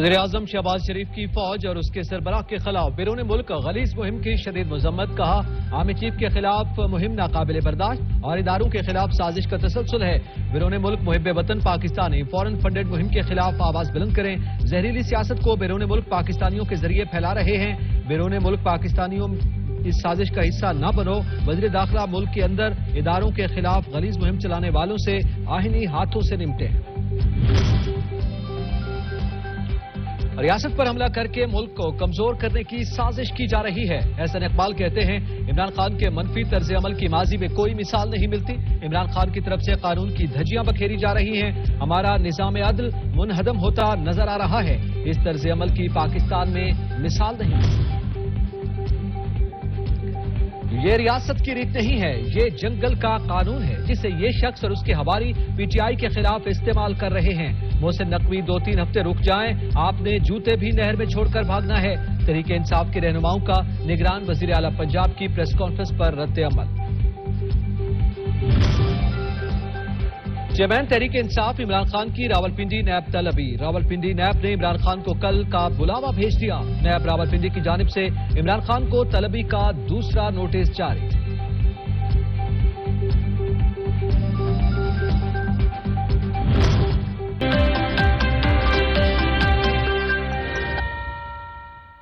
وزیر اعظم شہباز شریف کی فوج اور اس کے سربراہ کے خلاف بیرون ملک غلیظ مہم کی شدید مذمت. کہا آرمی چیف کے خلاف مہم ناقابل برداشت اور اداروں کے خلاف سازش کا تسلسل ہے. بیرون ملک محب وطن پاکستانی فورن فنڈڈ مہم کے خلاف آواز بلند کریں. زہریلی سیاست کو بیرون ملک پاکستانیوں کے ذریعے پھیلا رہے ہیں. بیرون ملک پاکستانیوں اس سازش کا حصہ نہ بنو. وزیر داخلہ ملک کے اندر اداروں کے خلاف غلیظ مہم چلانے والوں سے آہنی ہاتھوں سے نمٹے. ریاست پر حملہ کر کے ملک کو کمزور کرنے کی سازش کی جا رہی ہے. احسن اقبال کہتے ہیں عمران خان کے منفی طرز عمل کی ماضی میں کوئی مثال نہیں ملتی. عمران خان کی طرف سے قانون کی دھجیاں بکھیری جا رہی ہیں. ہمارا نظام عدل منہدم ہوتا نظر آ رہا ہے. اس طرز عمل کی پاکستان میں مثال نہیں. یہ ریاست کی ریت نہیں ہے, یہ جنگل کا قانون ہے جسے یہ شخص اور اس کے حوالی پی ٹی آئی کے خلاف استعمال کر رہے ہیں. محسن نقوی 2-3 ہفتے رک جائیں, آپ نے جوتے بھی نہر میں چھوڑ کر بھاگنا ہے. تحریک انصاف کے رہنماؤں کا نگران وزیر اعلیٰ پنجاب کی پریس کانفرنس پر رد عمل. چیئرمین تحریک انصاف عمران خان کی راولپنڈی نیب طلبی. راولپنڈی نیب نے عمران خان کو کل کا بلاوا بھیج دیا. نیب راولپنڈی کی جانب سے عمران خان کو طلبی کا دوسرا نوٹس جاری.